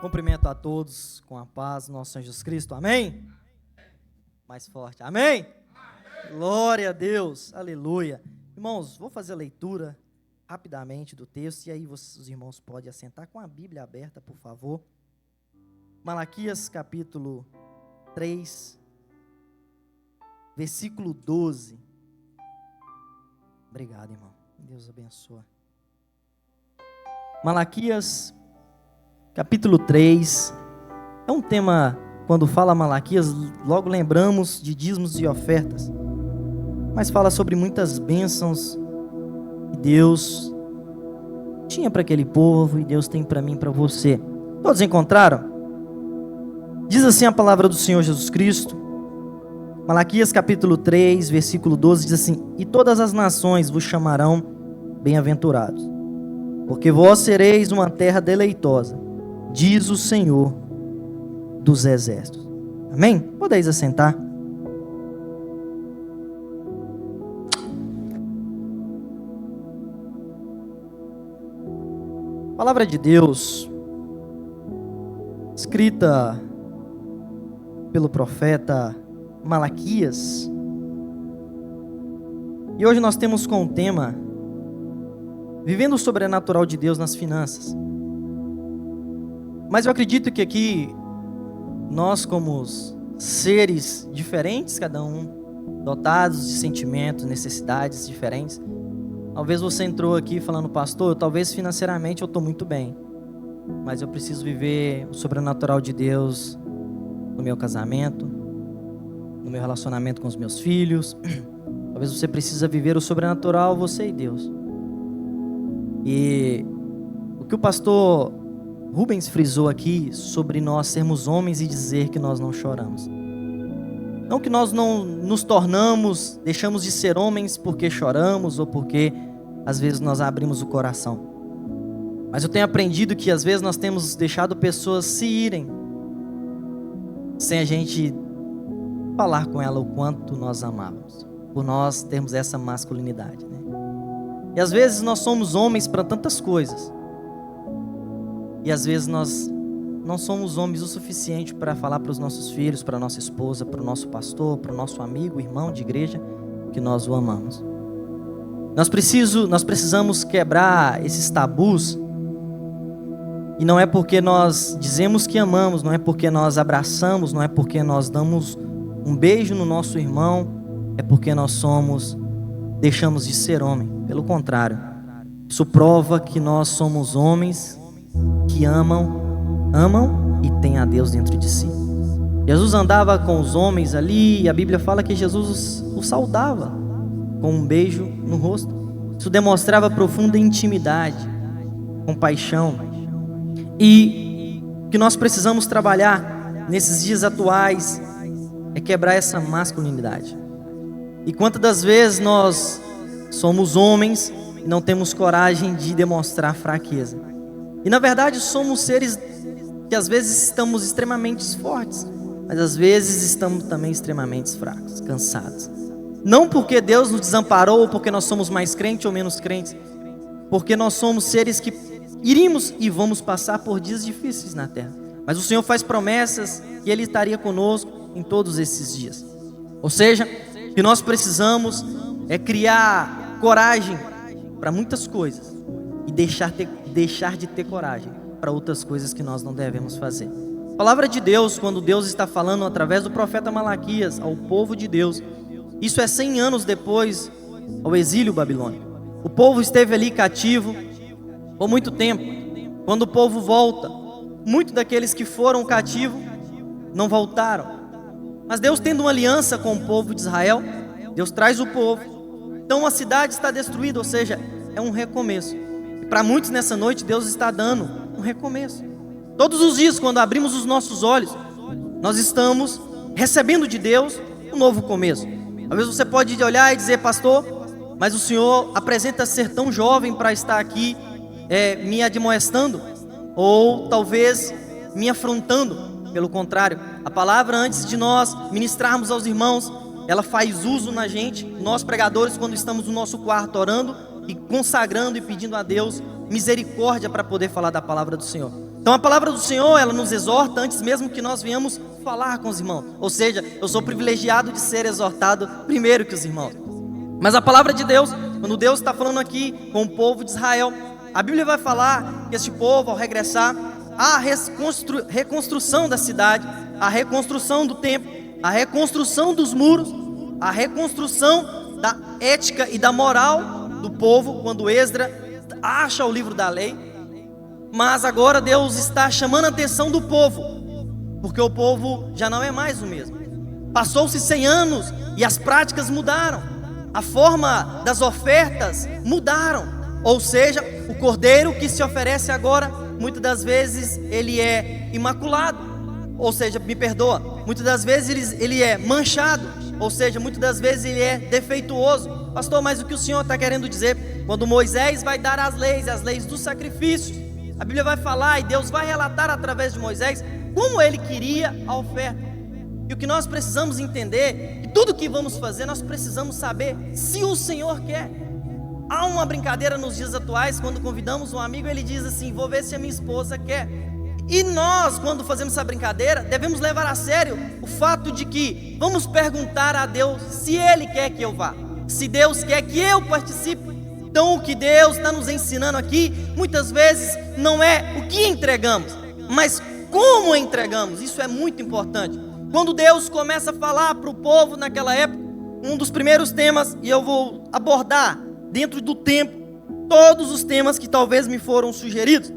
Cumprimento a todos com a paz do nosso Senhor Jesus Cristo, amém? Mais forte, amém? Glória a Deus, aleluia. Irmãos, vou fazer a leitura rapidamente do texto, e aí os irmãos podem assentar com a Bíblia aberta, por favor. Malaquias capítulo 3, versículo 12. Obrigado, irmão. Deus abençoe. Malaquias capítulo 3, é um tema, quando fala Malaquias, logo lembramos de dízimos e ofertas, mas fala sobre muitas bênçãos que Deus tinha para aquele povo e Deus tem para mim e para você. Todos encontraram? Diz assim a palavra do Senhor Jesus Cristo, Malaquias capítulo 3, versículo 12, diz assim: E todas as nações vos chamarão bem-aventurados, porque vós sereis uma terra deleitosa, diz o Senhor dos exércitos. Amém? Podeis assentar. A palavra de Deus, escrita pelo profeta Malaquias, e hoje nós temos com o tema Vivendo o Sobrenatural de Deus nas Finanças. Mas eu acredito que aqui, nós como seres diferentes, cada um dotados de sentimentos, necessidades diferentes, talvez você entrou aqui falando: pastor, talvez financeiramente eu estou muito bem, mas eu preciso viver o sobrenatural de Deus no meu casamento, no meu relacionamento com os meus filhos. Talvez você precisa viver o sobrenatural, você e Deus. E o que o pastor Rubens frisou aqui sobre nós sermos homens e dizer que nós não choramos. Não que nós não nos tornamos, deixamos de ser homens porque choramos ou porque às vezes nós abrimos o coração. Mas eu tenho aprendido que às vezes nós temos deixado pessoas se irem sem a gente falar com ela o quanto nós amávamos, por nós termos essa masculinidade, né? E às vezes nós somos homens para tantas coisas, e às vezes nós não somos homens o suficiente para falar para os nossos filhos, para a nossa esposa, para o nosso pastor, para o nosso amigo, irmão de igreja, que nós o amamos. Nós precisamos quebrar esses tabus, e não é porque nós dizemos que amamos, não é porque nós abraçamos, não é porque nós damos um beijo no nosso irmão, é porque nós deixamos de ser homem. Pelo contrário, isso prova que nós somos homens que amam e têm a Deus dentro de si. Jesus andava com os homens ali, e a Bíblia fala que Jesus os saudava com um beijo no rosto. Isso demonstrava profunda intimidade, compaixão. E o que nós precisamos trabalhar nesses dias atuais é quebrar essa masculinidade. E quantas das vezes nós somos homens e não temos coragem de demonstrar fraqueza. E na verdade somos seres que às vezes estamos extremamente fortes, mas às vezes estamos também extremamente fracos, cansados. Não porque Deus nos desamparou, ou porque nós somos mais crentes ou menos crentes, porque nós somos seres que iríamos e vamos passar por dias difíceis na terra. Mas o Senhor faz promessas que Ele estaria conosco em todos esses dias. Ou seja, o que nós precisamos é criar coragem para muitas coisas e deixar de ter coragem para outras coisas que nós não devemos fazer. A palavra de Deus, quando Deus está falando através do profeta Malaquias ao povo de Deus, isso é 100 anos depois ao exílio babilônico. O povo esteve ali cativo por muito tempo. Quando o povo volta, muitos daqueles que foram cativos não voltaram. Mas Deus, tendo uma aliança com o povo de Israel, Deus traz o povo. Então a cidade está destruída, ou seja, é um recomeço. E para muitos nessa noite Deus está dando um recomeço. Todos os dias, quando abrimos os nossos olhos, nós estamos recebendo de Deus um novo começo. Às vezes você pode olhar e dizer: pastor, mas o senhor apresenta ser tão jovem para estar aqui me admoestando, ou talvez me afrontando. Pelo contrário, a palavra, antes de nós ministrarmos aos irmãos, ela faz uso na gente, nós pregadores, quando estamos no nosso quarto orando e consagrando e pedindo a Deus misericórdia para poder falar da palavra do Senhor. Então Então a palavra do Senhor, ela nos exorta antes mesmo que nós venhamos falar com os irmãos. Ou seja, eu sou privilegiado de ser exortado primeiro que os irmãos. Mas a palavra de Deus, quando Deus está falando aqui com o povo de Israel, a Bíblia vai falar que este povo, ao regressar, a reconstrução da cidade, a reconstrução do templo, a reconstrução dos muros, a reconstrução da ética e da moral do povo, quando Esdras acha o livro da lei. Mas agora Deus está chamando a atenção do povo, porque o povo já não é mais o mesmo. Passou-se 100 anos e as práticas mudaram, a forma das ofertas mudaram. Ou seja, o cordeiro que se oferece agora, muitas das vezes ele é imaculado, ou seja, me perdoa, muitas das vezes ele é manchado, ou seja, muitas das vezes ele é defeituoso. Pastor, mas o que o Senhor está querendo dizer? Quando Moisés vai dar as leis dos sacrifícios, a Bíblia vai falar e Deus vai relatar através de Moisés como ele queria a oferta. E o que nós precisamos entender, que tudo que vamos fazer, nós precisamos saber se o Senhor quer. Há uma brincadeira nos dias atuais, quando convidamos um amigo, ele diz assim: vou ver se a minha esposa quer. E nós, quando fazemos essa brincadeira, devemos levar a sério o fato de que vamos perguntar a Deus se Ele quer que eu vá, se Deus quer que eu participe. Então o que Deus está nos ensinando aqui, muitas vezes não é o que entregamos, mas como entregamos. Isso é muito importante. Quando Deus começa a falar para o povo naquela época, um dos primeiros temas, e eu vou abordar dentro do tempo todos os temas que talvez me foram sugeridos.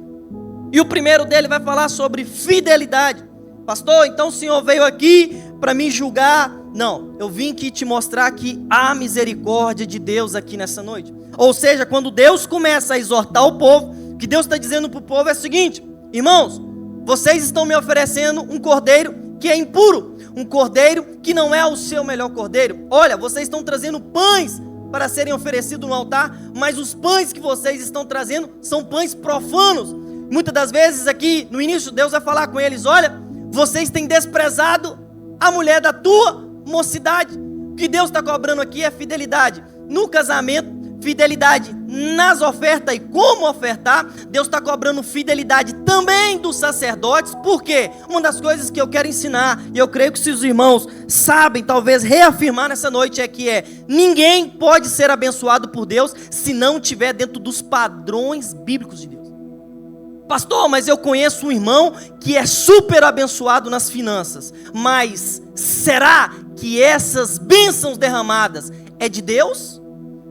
E o primeiro dele vai falar sobre fidelidade. Pastor, então o Senhor veio aqui para me julgar? Não, eu vim aqui te mostrar que há misericórdia de Deus aqui nessa noite. Ou seja, quando Deus começa a exortar o povo, o que Deus está dizendo para o povo é o seguinte: irmãos, vocês estão me oferecendo um cordeiro que é impuro, um cordeiro que não é o seu melhor cordeiro. Olha, vocês estão trazendo pães para serem oferecidos no altar, mas os pães que vocês estão trazendo são pães profanos. Muitas das vezes aqui no início Deus vai falar com eles: olha, vocês têm desprezado a mulher da tua mocidade. O que Deus está cobrando aqui é fidelidade no casamento, fidelidade nas ofertas e como ofertar. Deus está cobrando fidelidade também dos sacerdotes. Por quê? Uma das coisas que eu quero ensinar, e eu creio que se os irmãos sabem, talvez reafirmar nessa noite, é que ninguém pode ser abençoado por Deus se não estiver dentro dos padrões bíblicos de Deus. Pastor, mas eu conheço um irmão que é super abençoado nas finanças, mas será que essas bênçãos derramadas é de Deus?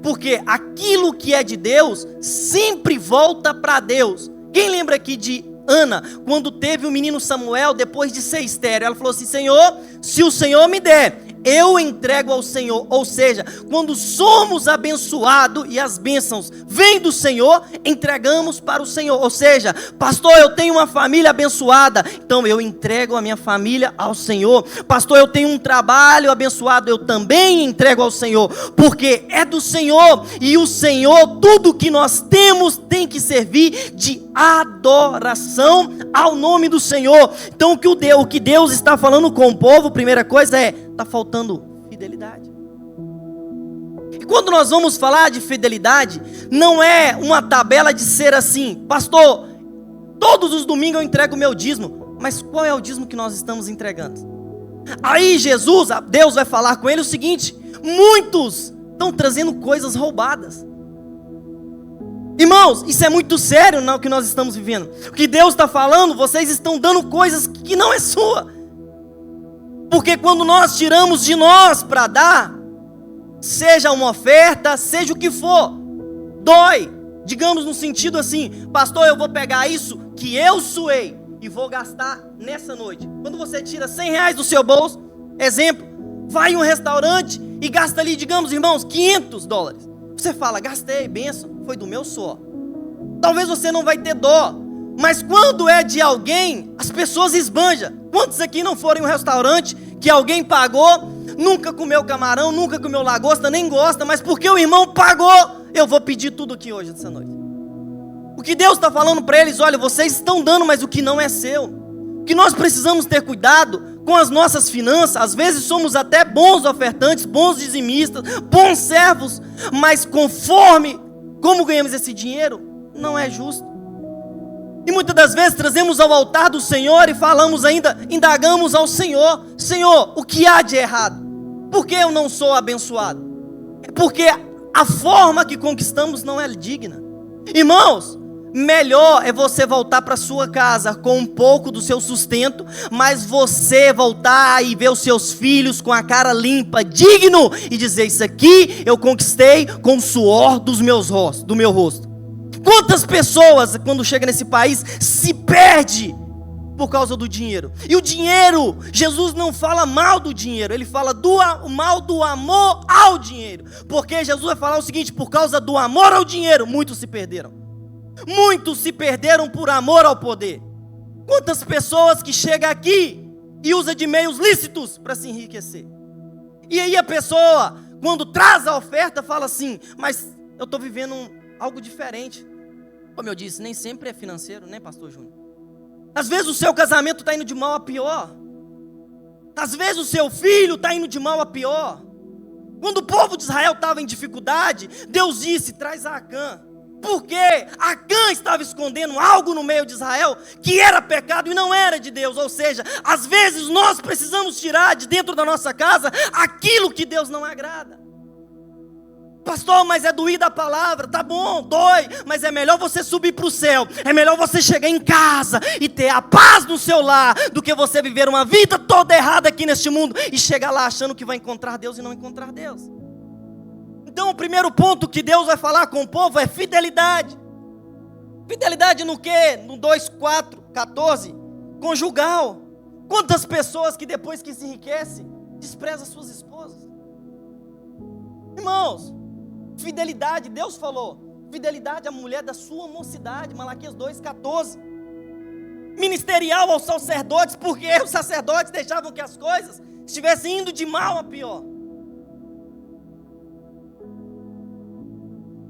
Porque aquilo que é de Deus sempre volta para Deus. Quem lembra aqui de Ana, quando teve o menino Samuel, depois de ser estéril? Ela falou assim: Senhor, se o Senhor me der, eu entrego ao Senhor. Ou seja, quando somos abençoados e as bênçãos vêm do Senhor, entregamos para o Senhor. Ou seja, pastor, eu tenho uma família abençoada, então eu entrego a minha família ao Senhor. Pastor, eu tenho um trabalho abençoado, eu também entrego ao Senhor, porque é do Senhor, e o Senhor, tudo que nós temos tem que servir de adoração ao nome do Senhor. Então o que Deus está falando com o povo, primeira coisa está faltando fidelidade. E quando nós vamos falar de fidelidade, não é uma tabela de ser assim: pastor, todos os domingos eu entrego o meu dízimo. Mas qual é o dízimo que nós estamos entregando? Aí Deus vai falar com ele o seguinte: muitos estão trazendo coisas roubadas. Irmãos, isso é muito sério no que nós estamos vivendo. O que Deus está falando, vocês estão dando coisas que não é sua. Porque quando nós tiramos de nós para dar, seja uma oferta, seja o que for, dói. Digamos no sentido assim: pastor, eu vou pegar isso que eu suei e vou gastar nessa noite. Quando você tira R$100 do seu bolso, exemplo, vai em um restaurante e gasta ali, digamos, irmãos, $500. Você fala: gastei, benção, foi do meu suor. Talvez você não vai ter dó, mas quando é de alguém, as pessoas esbanjam. Quantos aqui não foram em um restaurante que alguém pagou, nunca comeu camarão, nunca comeu lagosta, nem gosta, mas porque o irmão pagou, eu vou pedir tudo aqui hoje, essa noite. O que Deus está falando para eles: olha, vocês estão dando, mas o que não é seu. O que nós precisamos ter cuidado com as nossas finanças. Às vezes somos até bons ofertantes, bons dizimistas, bons servos, mas conforme como ganhamos esse dinheiro, não é justo. E muitas das vezes trazemos ao altar do Senhor e falamos ainda, indagamos ao Senhor: Senhor, o que há de errado? Por que eu não sou abençoado? É porque a forma que conquistamos não é digna. Irmãos, melhor é você voltar para sua casa com um pouco do seu sustento, mas você voltar e ver os seus filhos com a cara limpa, digno, e dizer: isso aqui eu conquistei com o suor do meu rosto. Quantas pessoas, quando chega nesse país, se perde por causa do dinheiro? E o dinheiro, Jesus não fala mal do dinheiro, ele fala mal do amor ao dinheiro. Porque Jesus vai falar o seguinte: por causa do amor ao dinheiro, muitos se perderam. Muitos se perderam por amor ao poder. Quantas pessoas que chegam aqui e usam de meios lícitos para se enriquecer. E aí a pessoa, quando traz a oferta, fala assim: mas eu estou vivendo algo diferente. Como eu disse, nem sempre é financeiro, né, pastor Júnior? Às vezes o seu casamento está indo de mal a pior. Às vezes o seu filho está indo de mal a pior. Quando o povo de Israel estava em dificuldade, Deus disse: traz a Acã. Porque Acã estava escondendo algo no meio de Israel que era pecado e não era de Deus. Ou seja, às vezes nós precisamos tirar de dentro da nossa casa aquilo que Deus não agrada. Pastor, mas é doída a palavra. Tá bom, dói, mas é melhor você subir para o céu. É melhor você chegar em casa e ter a paz no seu lar, do que você viver uma vida toda errada aqui neste mundo e chegar lá achando que vai encontrar Deus e não encontrar Deus. Então o primeiro ponto que Deus vai falar com o povo é fidelidade. Fidelidade no quê? No 2:14, conjugal. Quantas pessoas que depois que se enriquecem, desprezam suas esposas? Irmãos, fidelidade, Deus falou, fidelidade à mulher da sua mocidade, Malaquias 2:14. Ministerial aos sacerdotes, porque os sacerdotes deixavam que as coisas estivessem indo de mal a pior.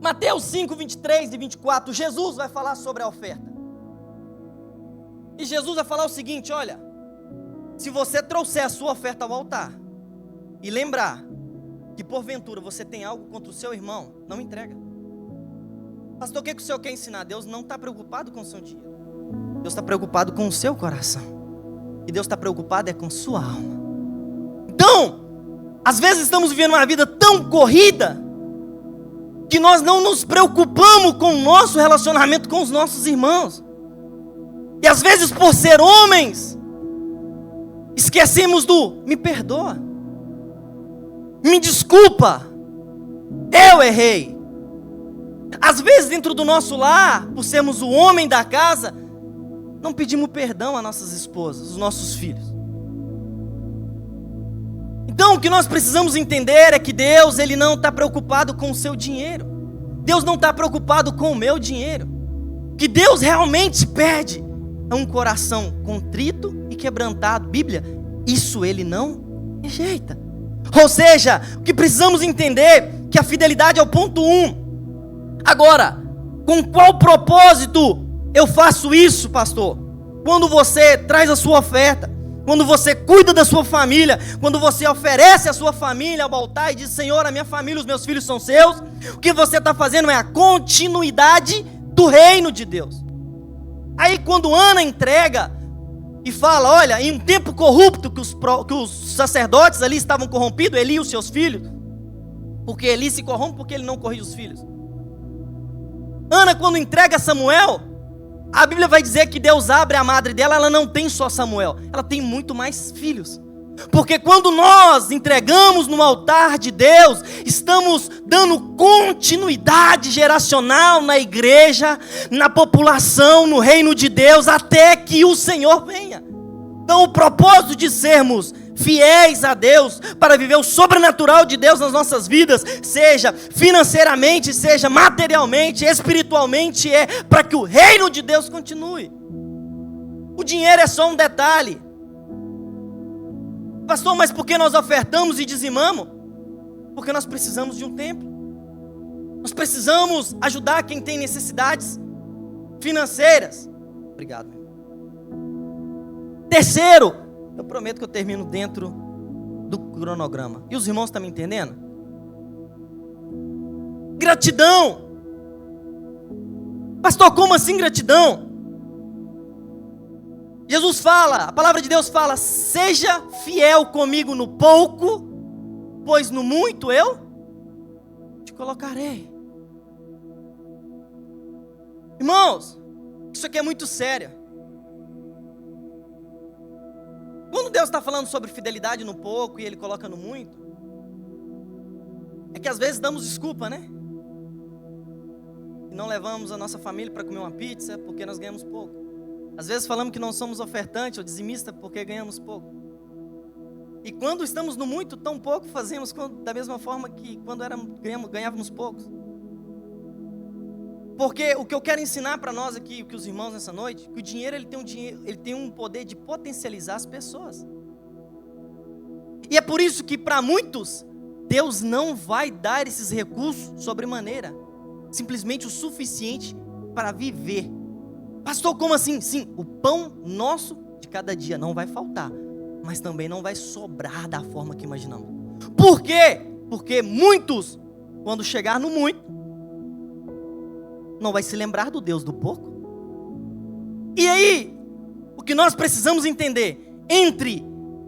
Mateus 5:23 e 24, Jesus vai falar sobre a oferta. E Jesus vai falar o seguinte: olha, se você trouxer a sua oferta ao altar e lembrar que porventura você tem algo contra o seu irmão, não entrega. Pastor, o que o senhor quer ensinar? Deus não está preocupado com o seu dinheiro. Deus está preocupado com o seu coração. E Deus está preocupado é com sua alma. Então, às vezes estamos vivendo uma vida tão corrida que nós não nos preocupamos com o nosso relacionamento com os nossos irmãos. E às vezes, por ser homens, esquecemos do me perdoa, me desculpa, eu errei. Às vezes dentro do nosso lar, por sermos o homem da casa, não pedimos perdão às nossas esposas, os nossos filhos. Então o que nós precisamos entender é que Deus, Ele não está preocupado com o seu dinheiro. Deus não está preocupado com o meu dinheiro. O que Deus realmente pede é um coração contrito e quebrantado. Bíblia, isso Ele não rejeita. Ou seja, o que precisamos entender é que a fidelidade é o ponto 1. Agora, com qual propósito eu faço isso, pastor? Quando você traz a sua oferta, quando você cuida da sua família, quando você oferece a sua família ao altar e diz: Senhor, a minha família, os meus filhos são seus, o que você está fazendo é a continuidade do reino de Deus. Aí quando Ana entrega e fala: olha, em um tempo corrupto que os sacerdotes ali estavam corrompidos, Eli e os seus filhos, porque Eli se corrompe porque ele não corrige os filhos. Ana, quando entrega Samuel, a Bíblia vai dizer que Deus abre a madre dela, ela não tem só Samuel, ela tem muito mais filhos. Porque quando nós entregamos no altar de Deus, estamos dando continuidade geracional na igreja, na população, no reino de Deus, até que o Senhor venha. Então o propósito de sermos fiéis a Deus, para viver o sobrenatural de Deus nas nossas vidas, seja financeiramente, seja materialmente, espiritualmente, é para que o reino de Deus continue. O dinheiro é só um detalhe. Pastor, mas por que nós ofertamos e dizimamos? Porque nós precisamos de um templo. Nós precisamos ajudar quem tem necessidades financeiras. Obrigado. Terceiro, eu prometo que eu termino dentro do cronograma. E os irmãos estão me entendendo? Gratidão. Pastor, como assim gratidão? Jesus fala, a palavra de Deus fala: seja fiel comigo no pouco, pois no muito eu te colocarei. Irmãos, isso aqui é muito sério. Quando Deus está falando sobre fidelidade no pouco e Ele coloca no muito, é que às vezes damos desculpa, né? E não levamos a nossa família para comer uma pizza porque nós ganhamos pouco. Às vezes falamos que não somos ofertante ou dizimista porque ganhamos pouco. E quando estamos no muito, tão pouco fazemos da mesma forma que quando ganhávamos poucos. Porque o que eu quero ensinar para nós aqui, que os irmãos nessa noite, que o dinheiro ele tem um poder de potencializar as pessoas. E é por isso que para muitos, Deus não vai dar esses recursos sobremaneira, simplesmente o suficiente para viver. Pastor, como assim? Sim, o pão nosso de cada dia não vai faltar, mas também não vai sobrar da forma que imaginamos. Por quê? Porque muitos, quando chegar no muito, não vai se lembrar do Deus do pouco. E aí, o que nós precisamos entender, entre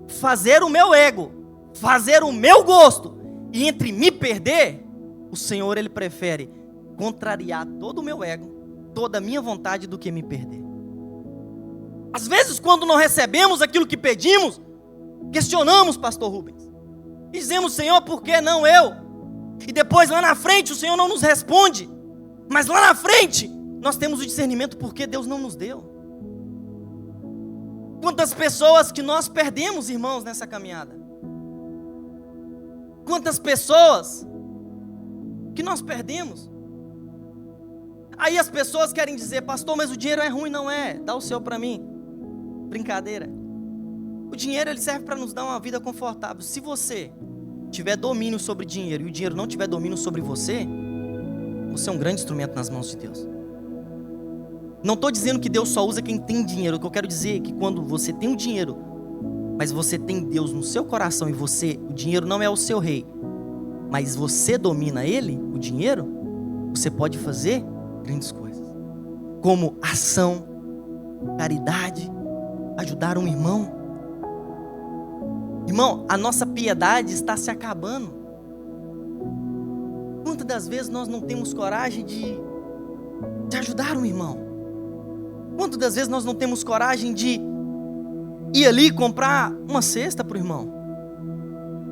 fazer o meu ego, fazer o meu gosto, e entre me perder, o Senhor, Ele prefere contrariar todo o meu ego, toda a minha vontade, do que me perder. Às vezes, quando não recebemos aquilo que pedimos, questionamos, pastor Rubens, e dizemos: Senhor, por que não eu? E depois lá na frente o Senhor não nos responde, mas lá na frente nós temos o discernimento porque Deus não nos deu. Quantas pessoas que nós perdemos, irmãos, nessa caminhada? Quantas pessoas que nós perdemos? Aí as pessoas querem dizer: pastor, mas o dinheiro é ruim. Não é, dá o seu para mim. Brincadeira. O dinheiro ele serve para nos dar uma vida confortável. Se você tiver domínio sobre dinheiro e o dinheiro não tiver domínio sobre você, você é um grande instrumento nas mãos de Deus. Não estou dizendo que Deus só usa quem tem dinheiro. O que eu quero dizer é que quando você tem o dinheiro, mas você tem Deus no seu coração e o dinheiro não é o seu rei, mas você domina ele, o dinheiro, você pode fazer grandes coisas, como ação, caridade, ajudar um irmão. Irmão, a nossa piedade está se acabando. Quantas das vezes nós não temos coragem de ajudar um irmão? Quantas das vezes nós não temos coragem de ir ali comprar uma cesta para o irmão?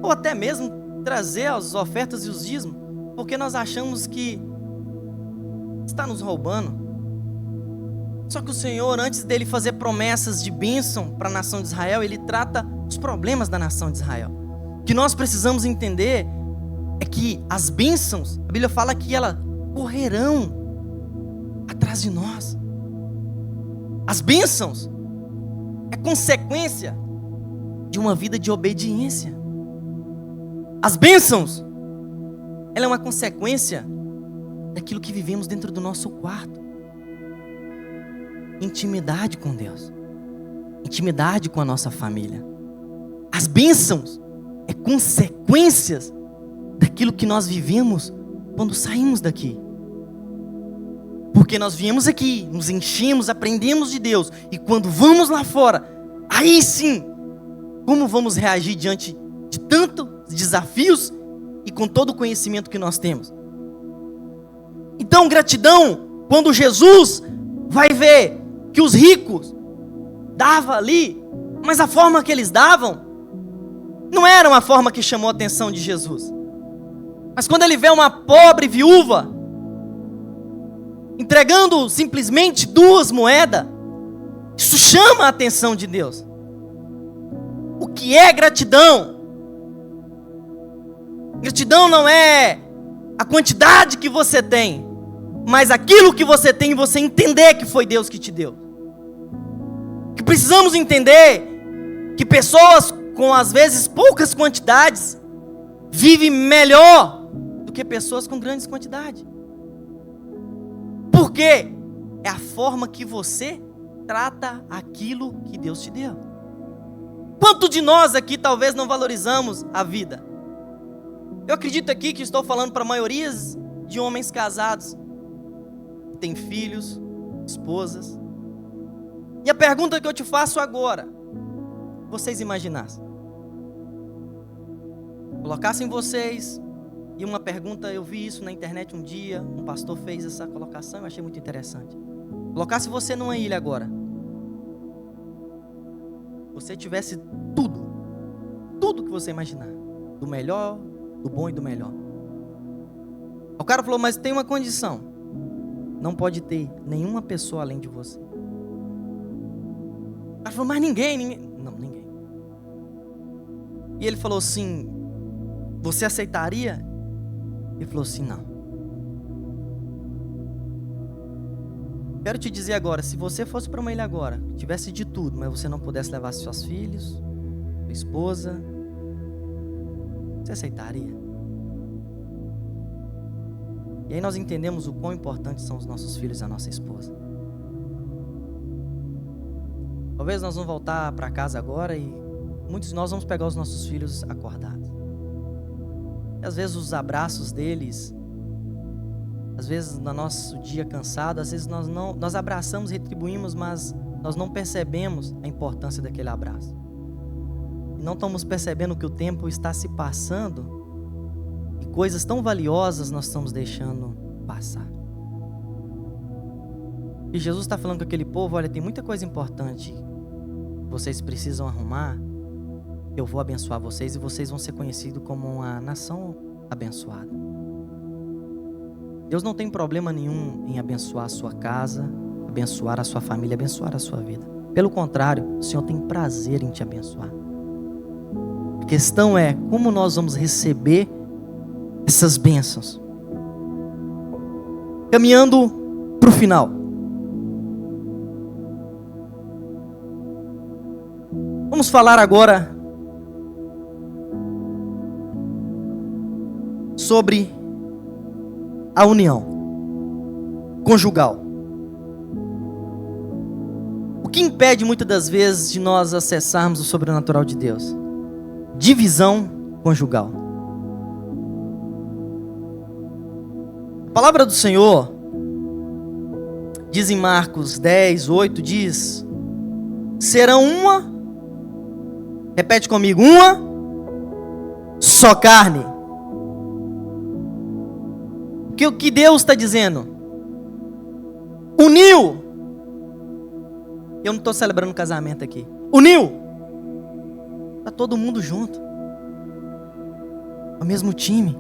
Ou até mesmo trazer as ofertas e os dízimos, porque nós achamos que está nos roubando. Só que o Senhor, antes dele fazer promessas de bênção para a nação de Israel, ele trata os problemas da nação de Israel. O que nós precisamos entender é que as bênçãos, a Bíblia fala que elas correrão atrás de nós. As bênçãos é consequência de uma vida de obediência. As bênçãos, ela é uma consequência daquilo que vivemos dentro do nosso quarto. Intimidade com Deus, intimidade com a nossa família. As bênçãos é consequências daquilo que nós vivemos quando saímos daqui. Porque nós viemos aqui, nos enchemos, aprendemos de Deus, e quando vamos lá fora, aí sim, como vamos reagir diante de tantos desafios e com todo o conhecimento que nós temos? Então, gratidão, quando Jesus vai ver que os ricos davam ali, mas a forma que eles davam não era uma forma que chamou a atenção de Jesus. Mas quando ele vê uma pobre viúva entregando simplesmente 2 moedas, isso chama a atenção de Deus. O que é gratidão? Gratidão não é a quantidade que você tem, mas aquilo que você tem, você entender que foi Deus que te deu. Que precisamos entender que pessoas com às vezes poucas quantidades vivem melhor do que pessoas com grandes quantidades. Por quê? É a forma que você trata aquilo que Deus te deu. Quanto de nós aqui talvez não valorizamos a vida? Eu acredito aqui que estou falando para a maioria de homens casados, que têm filhos, esposas. E a pergunta que eu te faço agora, vocês imaginassem, colocassem vocês, e uma pergunta, eu vi isso na internet um dia, um pastor fez essa colocação, eu achei muito interessante. Colocasse você numa ilha agora, você tivesse tudo que você imaginar, do melhor, do bom e do melhor. O cara falou, mas tem uma condição, não pode ter nenhuma pessoa além de você. O cara falou, mas ninguém. Não, ninguém. E ele falou assim, você aceitaria? Ele falou assim, não. Quero te dizer agora, se você fosse para uma ilha agora, tivesse de tudo, mas você não pudesse levar seus filhos, sua esposa, você aceitaria? E aí nós entendemos o quão importantes são os nossos filhos e a nossa esposa. Talvez nós vamos voltar para casa agora e muitos de nós vamos pegar os nossos filhos acordados. E às vezes os abraços deles, às vezes no nosso dia cansado, às vezes nós abraçamos, retribuímos, mas nós não percebemos a importância daquele abraço. E não estamos percebendo que o tempo está se passando e coisas tão valiosas nós estamos deixando passar. E Jesus está falando com aquele povo, olha, tem muita coisa importante que vocês precisam arrumar. Eu vou abençoar vocês e vocês vão ser conhecidos como uma nação abençoada. Deus não tem problema nenhum em abençoar a sua casa, abençoar a sua família, abençoar a sua vida. Pelo contrário, o Senhor tem prazer em te abençoar. A questão é como nós vamos receber essas bênçãos. Caminhando para o final. Vamos falar agora sobre a união conjugal. O que impede muitas das vezes de nós acessarmos o sobrenatural de Deus? Divisão conjugal. A palavra do Senhor diz em Marcos 10, 8, diz: serão uma, repete comigo, uma só carne. O que Deus está dizendo? Uniu. Eu não estou celebrando casamento aqui. Uniu. Está todo mundo junto. O mesmo time.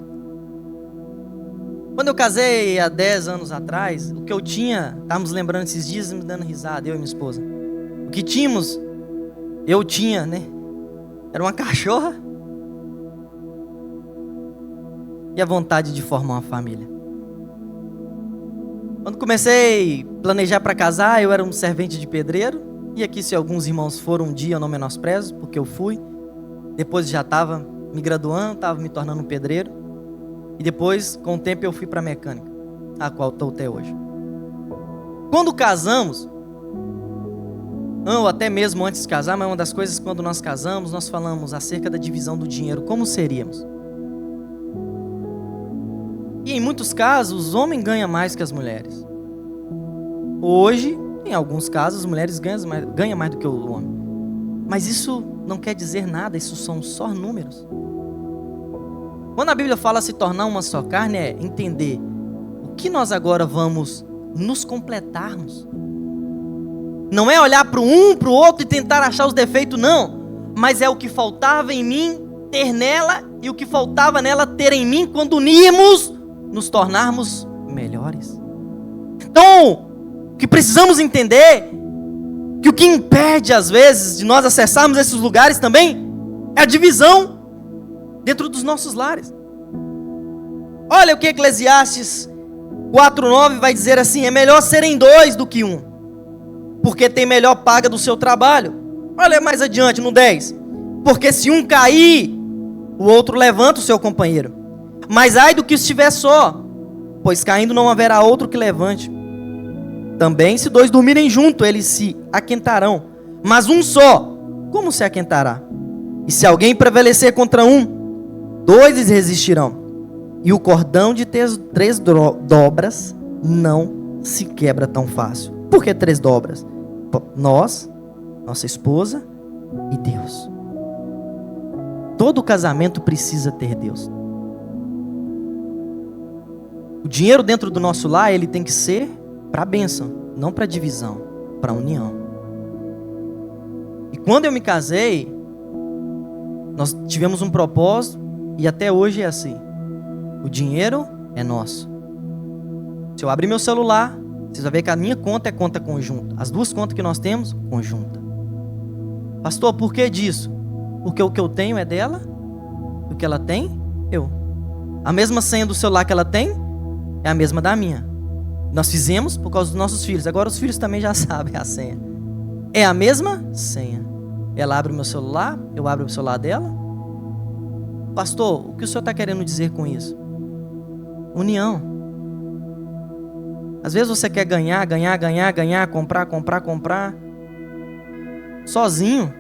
Quando eu casei há 10 anos atrás, o que eu tinha, estávamos lembrando esses dias, me dando risada, eu e minha esposa. O que tínhamos, eu tinha, né? Era uma cachorra e a vontade de formar uma família. Quando comecei a planejar para casar, eu era um servente de pedreiro. E aqui, se alguns irmãos foram um dia, eu não menosprezo, porque eu fui. Depois já estava me graduando, estava me tornando um pedreiro. E depois, com o tempo, eu fui para a mecânica, a qual estou até hoje. Quando casamos, ou até mesmo antes de casar, mas uma das coisas, quando nós casamos, nós falamos acerca da divisão do dinheiro, como seríamos. E em muitos casos, os homens ganham mais que as mulheres. Hoje, em alguns casos, as mulheres ganham mais do que o homem. Mas isso não quer dizer nada, isso são só números. Quando a Bíblia fala se tornar uma só carne, é entender o que nós agora vamos nos completarmos. Não é olhar para um, para o outro e tentar achar os defeitos, não. Mas é o que faltava em mim ter nela e o que faltava nela ter em mim quando unirmos, nos tornarmos melhores. Então, o que precisamos entender, que o que impede às vezes de nós acessarmos esses lugares também, é a divisão dentro dos nossos lares. Olha o que Eclesiastes 4:9 vai dizer assim: é melhor serem dois do que um, porque tem melhor paga do seu trabalho. Olha mais adiante no 10, porque se um cair, o outro levanta o seu companheiro. Mas ai do que estiver só, pois caindo não haverá outro que levante. Também se dois dormirem junto, eles se aquentarão. Mas um só, como se aquentará? E se alguém prevalecer contra um, dois lhes resistirão. E o cordão de três dobras não se quebra tão fácil. Por que 3 dobras? Nós, nossa esposa e Deus. Todo casamento precisa ter Deus. O dinheiro dentro do nosso lar, ele tem que ser para a bênção, não para divisão, para a união. E quando eu me casei, nós tivemos um propósito e até hoje é assim. O dinheiro é nosso. Se eu abrir meu celular, vocês vão ver que a minha conta é conta conjunta. As duas contas que nós temos, conjunta. Pastor, por que disso? Porque o que eu tenho é dela, o que ela tem, eu. A mesma senha do celular que ela tem é a mesma da minha. Nós fizemos por causa dos nossos filhos. Agora os filhos também já sabem a senha. É a mesma senha. Ela abre o meu celular, eu abro o celular dela. Pastor, o que o senhor está querendo dizer com isso? União. Às vezes você quer ganhar, comprar. Sozinho.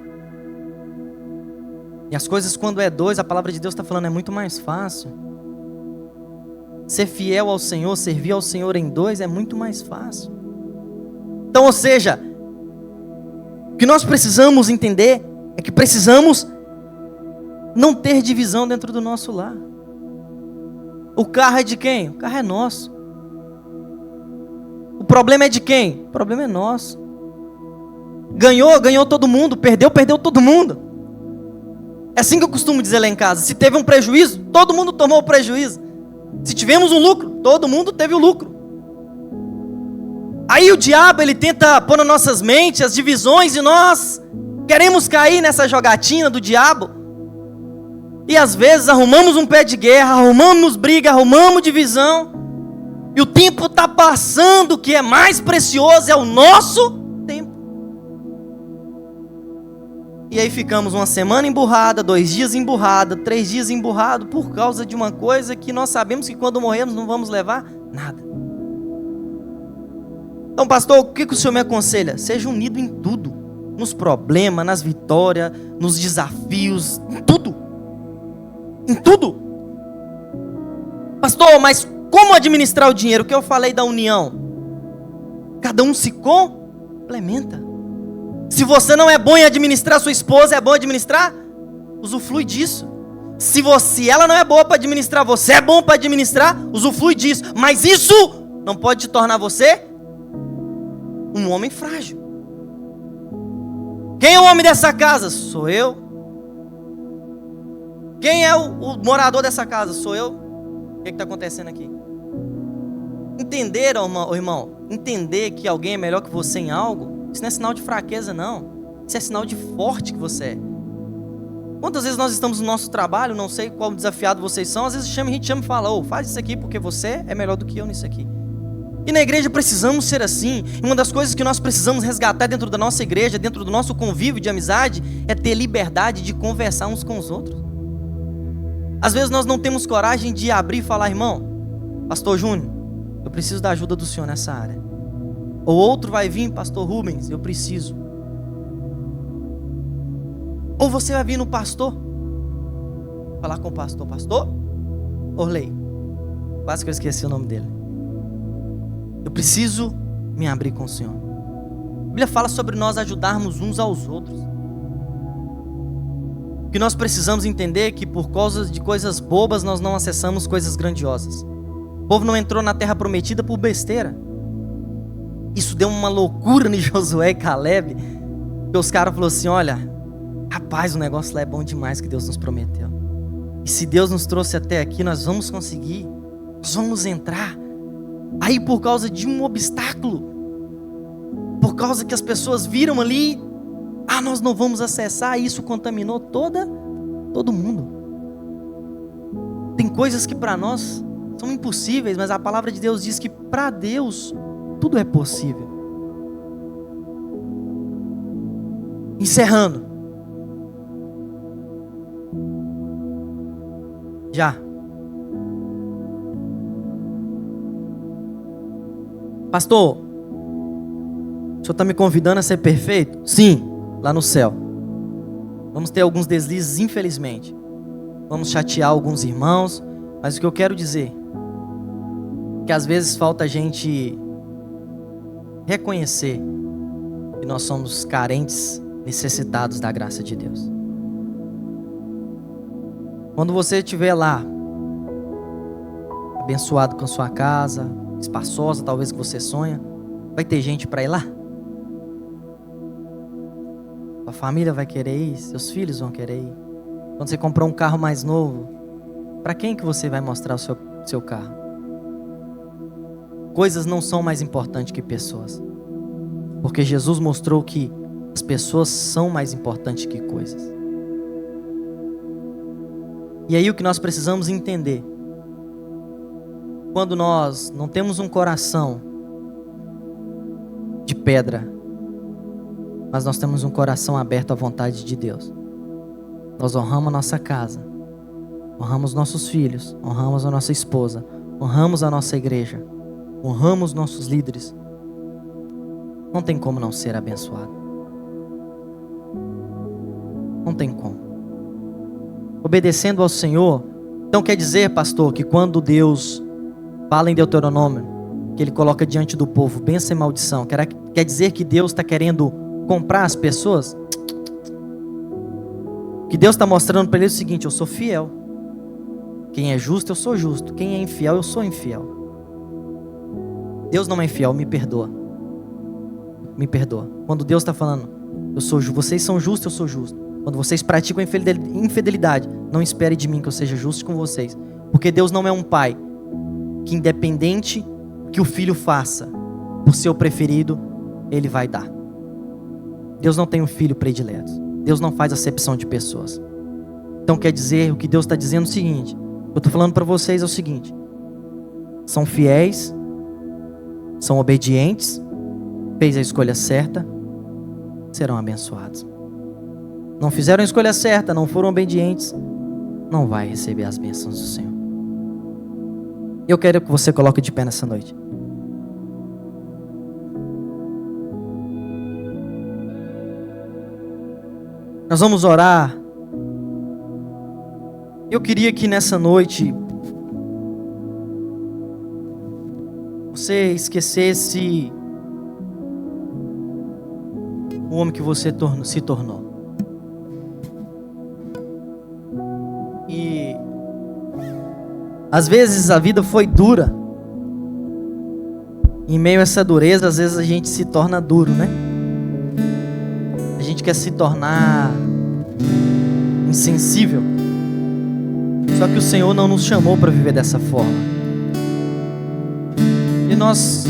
E as coisas quando é dois, a palavra de Deus está falando, é muito mais fácil. Ser fiel ao Senhor, servir ao Senhor em dois é muito mais fácil. Então, ou seja, o que nós precisamos entender é que precisamos não ter divisão dentro do nosso lar. O carro é de quem? O carro é nosso. O problema é de quem? O problema é nosso. Ganhou todo mundo. Perdeu todo mundo. É assim que eu costumo dizer lá em casa. Se teve um prejuízo, todo mundo tomou o prejuízo. Se tivemos um lucro, todo mundo teve o lucro. Aí o diabo, ele tenta pôr nas nossas mentes as divisões e nós queremos cair nessa jogatina do diabo. E às vezes arrumamos um pé de guerra, arrumamos briga, arrumamos divisão. E o tempo está passando, o que é mais precioso é o nosso tempo. E aí ficamos uma semana emburrada, 2 dias emburrada, 3 dias emburrado por causa de uma coisa que nós sabemos que quando morrermos não vamos levar nada. Então, pastor, o que o senhor me aconselha? Seja unido em tudo. Nos problemas, nas vitórias, nos desafios, em tudo. Em tudo. Pastor, mas como administrar o dinheiro? O que eu falei da união? Cada um se complementa. Se você não é bom em administrar sua esposa, é bom administrar? Usufrui disso. Se ela não é boa para administrar, você é bom para administrar? Usufrui disso. Mas isso não pode te tornar você um homem frágil. Quem é o homem dessa casa? Sou eu. Quem é o morador dessa casa? Sou eu. O que está acontecendo aqui? Entender, irmão, entender que alguém é melhor que você em algo, isso não é sinal de fraqueza, não. Isso é sinal de forte que você é. Quantas vezes nós estamos no nosso trabalho, não sei qual desafiado vocês são, às vezes a gente chama e fala, faz isso aqui porque você é melhor do que eu nisso aqui. E na igreja precisamos ser assim. E uma das coisas que nós precisamos resgatar dentro da nossa igreja, dentro do nosso convívio de amizade, é ter liberdade de conversar uns com os outros. Às vezes nós não temos coragem de abrir e falar, irmão, pastor Júnior, eu preciso da ajuda do senhor nessa área. Ou outro vai vir, pastor Rubens, eu preciso. Ou você vai vir no pastor, falar com o pastor, pastor Orley, quase que eu esqueci o nome dele. Eu preciso me abrir com o Senhor. A Bíblia fala sobre nós ajudarmos uns aos outros. O que nós precisamos entender é que por causa de coisas bobas nós não acessamos coisas grandiosas. O povo não entrou na terra prometida por besteira. Isso deu uma loucura em Josué e Caleb. Porque os caras falaram assim, olha, rapaz, o negócio lá é bom demais que Deus nos prometeu. E se Deus nos trouxe até aqui, nós vamos conseguir. Nós vamos entrar. Aí por causa de um obstáculo, por causa que as pessoas viram ali, nós não vamos acessar, isso contaminou todo mundo. Tem coisas que para nós são impossíveis, mas a palavra de Deus diz que para Deus tudo é possível. Encerrando. Já. Pastor, o senhor está me convidando a ser perfeito? Sim, lá no céu. Vamos ter alguns deslizes, infelizmente. Vamos chatear alguns irmãos. Mas o que eu quero dizer é que às vezes falta a gente reconhecer que nós somos carentes, necessitados da graça de Deus. Quando você estiver lá, abençoado com a sua casa, espaçosa, talvez que você sonha, vai ter gente para ir lá? Sua família vai querer ir, seus filhos vão querer ir. Quando você comprar um carro mais novo, para quem que você vai mostrar o seu carro? Coisas não são mais importantes que pessoas, porque Jesus mostrou que as pessoas são mais importantes que coisas. E aí o que nós precisamos entender, quando nós não temos um coração de pedra, mas nós temos um coração aberto à vontade de Deus, nós honramos a nossa casa, honramos nossos filhos, honramos a nossa esposa, honramos a nossa igreja, honramos nossos líderes. Não tem como não ser abençoado. Não tem como. Obedecendo ao Senhor, então quer dizer, pastor, que quando Deus fala em Deuteronômio, que Ele coloca diante do povo bênção e maldição, quer dizer que Deus está querendo comprar as pessoas? Que Deus está mostrando para ele é o seguinte: eu sou fiel. Quem é justo, eu sou justo. Quem é infiel, eu sou infiel. Deus não é infiel, me perdoa. Me perdoa. Quando Deus está falando, vocês são justos, eu sou justo. Quando vocês praticam infidelidade, não espere de mim que eu seja justo com vocês. Porque Deus não é um pai que, independente que o filho faça por seu preferido, Ele vai dar. Deus não tem um filho predileto. Deus não faz acepção de pessoas. Então quer dizer, o que Deus está dizendo é o seguinte: eu estou falando para vocês é o seguinte: são fiéis, são obedientes, fez a escolha certa, serão abençoados. Não fizeram a escolha certa, não foram obedientes, não vai receber as bênçãos do Senhor. Eu quero que você coloque de pé nessa noite. Nós vamos orar. Eu queria que nessa noite você esquecesse o homem que você se tornou. E às vezes a vida foi dura. Em meio a essa dureza, às vezes a gente se torna duro, né? A gente quer se tornar insensível. Só que o Senhor não nos chamou para viver dessa forma. E nós,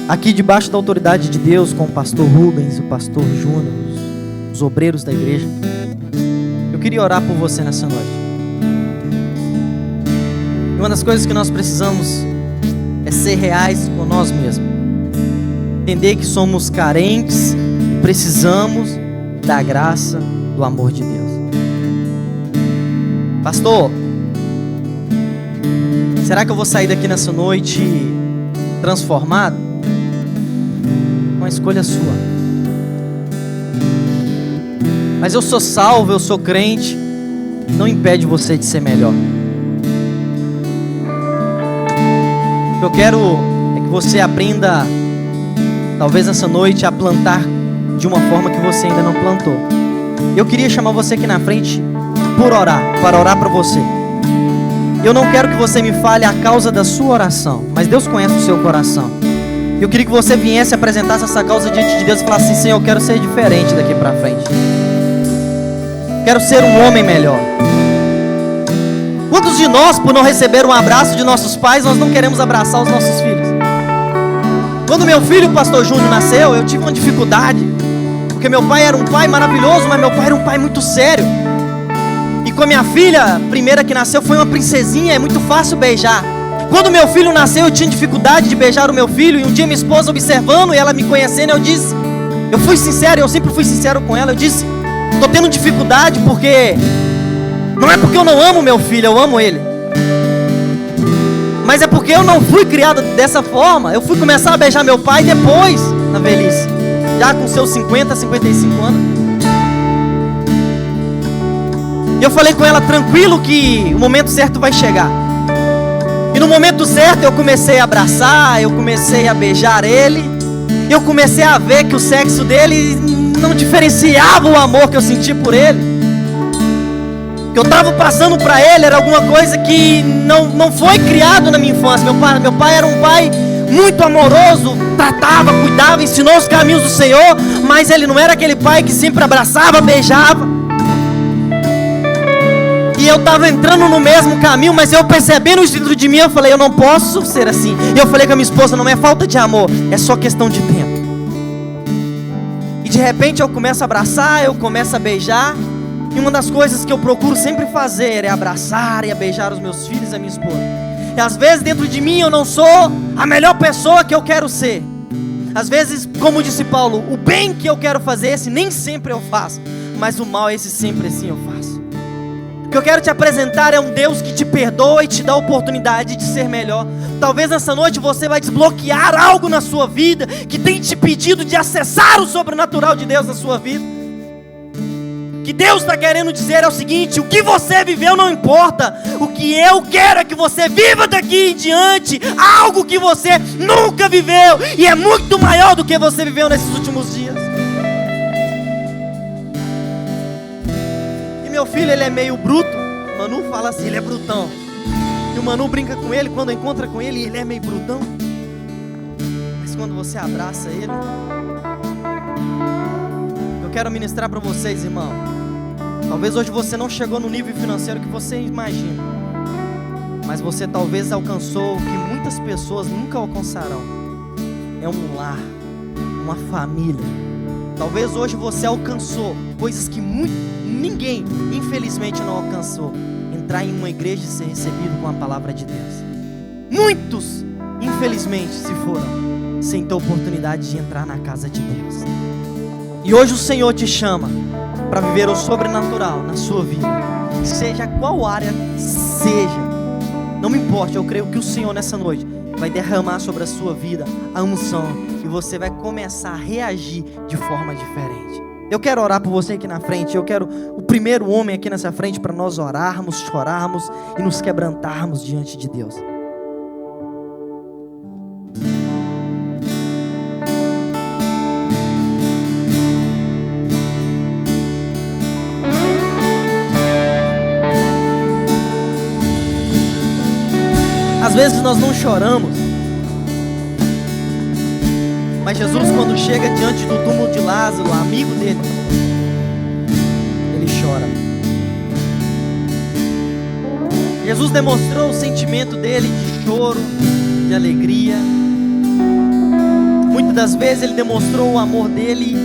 aqui debaixo da autoridade de Deus, com o pastor Rubens e o pastor Júnior, os obreiros da igreja, eu queria orar por você nessa noite. E uma das coisas que nós precisamos é ser reais com nós mesmos. Entender que somos carentes e precisamos da graça, do amor de Deus. Pastor, será que eu vou sair daqui nessa noite transformado? Uma escolha sua. Mas eu sou salvo, eu sou crente, não impede você de ser melhor. O que eu quero é que você aprenda, talvez essa noite, a plantar de uma forma que você ainda não plantou. Eu queria chamar você aqui na frente para orar para você. Eu não quero que você me fale a causa da sua oração, mas Deus conhece o seu coração. Eu queria que você viesse e apresentasse essa causa diante de Deus e falasse assim: Senhor, eu quero ser diferente daqui para frente. Quero ser um homem melhor. Quantos de nós, por não receber um abraço de nossos pais, nós não queremos abraçar os nossos filhos? Quando meu filho, o pastor Júnior, nasceu, eu tive uma dificuldade, porque meu pai era um pai maravilhoso, mas meu pai era um pai muito sério. E com a minha filha, primeira que nasceu, foi uma princesinha, é muito fácil beijar. Quando meu filho nasceu, eu tinha dificuldade de beijar o meu filho, e um dia minha esposa observando e ela me conhecendo, eu fui sincero, eu sempre fui sincero com ela, eu disse: estou tendo dificuldade porque não é porque eu não amo meu filho, eu amo ele, mas é porque eu não fui criado dessa forma. Eu fui começar a beijar meu pai depois, na velhice, já com seus 50, 55 anos. E eu falei com ela: tranquilo que o momento certo vai chegar. E no momento certo eu comecei a abraçar, eu comecei a beijar ele. Eu comecei a ver que o sexo dele não diferenciava o amor que eu senti por ele. O que eu estava passando para ele era alguma coisa que não foi criado na minha infância. Meu pai era um pai muito amoroso, tratava, cuidava, ensinou os caminhos do Senhor, mas ele não era aquele pai que sempre abraçava, beijava. E eu estava entrando no mesmo caminho, mas eu percebendo isso dentro de mim, eu falei, eu não posso ser assim. E eu falei com a minha esposa, não é falta de amor, é só questão de tempo. E de repente eu começo a abraçar, eu começo a beijar. E uma das coisas que eu procuro sempre fazer é abraçar e beijar os meus filhos e a minha esposa. E às vezes dentro de mim eu não sou a melhor pessoa que eu quero ser. Às vezes, como disse Paulo, o bem que eu quero fazer, esse nem sempre eu faço, mas o mal, esse sempre sim eu faço. O que eu quero te apresentar é um Deus que te perdoa e te dá a oportunidade de ser melhor. Talvez nessa noite você vai desbloquear algo na sua vida que tem te pedido de acessar o sobrenatural de Deus na sua vida. Que Deus está querendo dizer é o seguinte: o que você viveu não importa. O que eu quero é que você viva daqui em diante algo que você nunca viveu e é muito maior do que você viveu nesses últimos dias. E meu filho, ele é meio bruto. O Manu fala assim, ele é brutão. E o Manu brinca com ele, quando encontra com ele, ele é meio brutão. Mas quando você abraça ele, eu quero ministrar para vocês, irmão. Talvez hoje você não chegou no nível financeiro que você imagina, mas você talvez alcançou o que muitas pessoas nunca alcançarão. É um lar, uma família. Talvez hoje você alcançou coisas que ninguém, infelizmente, não alcançou. Entrar em uma igreja e ser recebido com a palavra de Deus. Muitos, infelizmente, se foram sem ter oportunidade de entrar na casa de Deus. E hoje o Senhor te chama para viver o sobrenatural na sua vida, seja qual área seja, não me importa. Eu creio que o Senhor nessa noite vai derramar sobre a sua vida a unção, e você vai começar a reagir de forma diferente. Eu quero orar por você aqui na frente. Eu quero o primeiro homem aqui nessa frente para nós orarmos, chorarmos e nos quebrantarmos diante de Deus. Às vezes nós não choramos, mas Jesus, quando chega diante do túmulo de Lázaro, o amigo dele, ele chora. Jesus demonstrou o sentimento dele de choro, de alegria. Muitas das vezes ele demonstrou o amor dele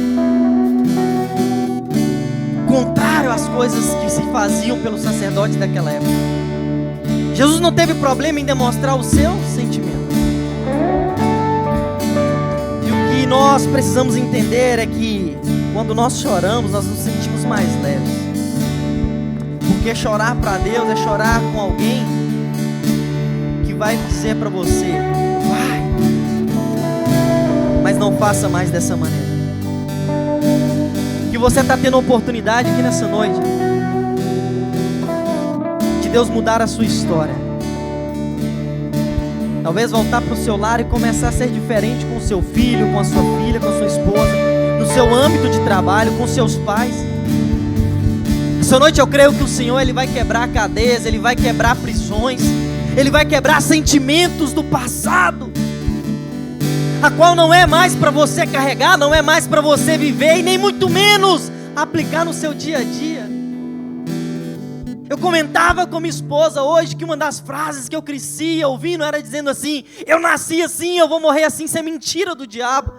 contrário às coisas que se faziam pelos sacerdotes daquela época. Jesus não teve problema em demonstrar o seu sentimento. E o que nós precisamos entender é que quando nós choramos, nós nos sentimos mais leves. Porque chorar para Deus é chorar com alguém que vai dizer para você, vai, mas não faça mais dessa maneira. Que você está tendo a oportunidade aqui nessa noite Deus mudar a sua história. Talvez voltar para o seu lar e começar a ser diferente com o seu filho, com a sua filha, com a sua esposa, no seu âmbito de trabalho, com seus pais. Essa noite eu creio que o Senhor, Ele vai quebrar cadeias, Ele vai quebrar prisões, Ele vai quebrar sentimentos do passado, a qual não é mais para você carregar, não é mais para você viver e nem muito menos aplicar no seu dia a dia. Eu comentava com minha esposa hoje que uma das frases que eu crescia ouvindo era dizendo assim: eu nasci assim, eu vou morrer assim. Isso é mentira do diabo.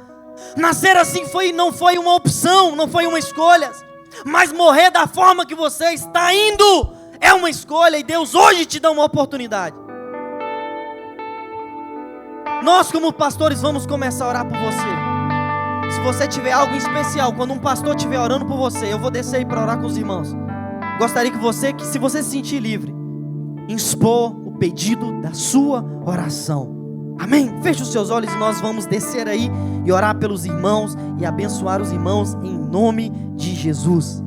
Nascer assim não foi uma opção, não foi uma escolha, mas morrer da forma que você está indo é uma escolha, e Deus hoje te dá uma oportunidade. Nós como pastores vamos começar a orar por você. Se você tiver algo em especial, quando um pastor estiver orando por você, eu vou descer aí para orar com os irmãos. Gostaria que se você se sentir livre, expor o pedido da sua oração. Amém? Feche os seus olhos e nós vamos descer aí e orar pelos irmãos e abençoar os irmãos em nome de Jesus.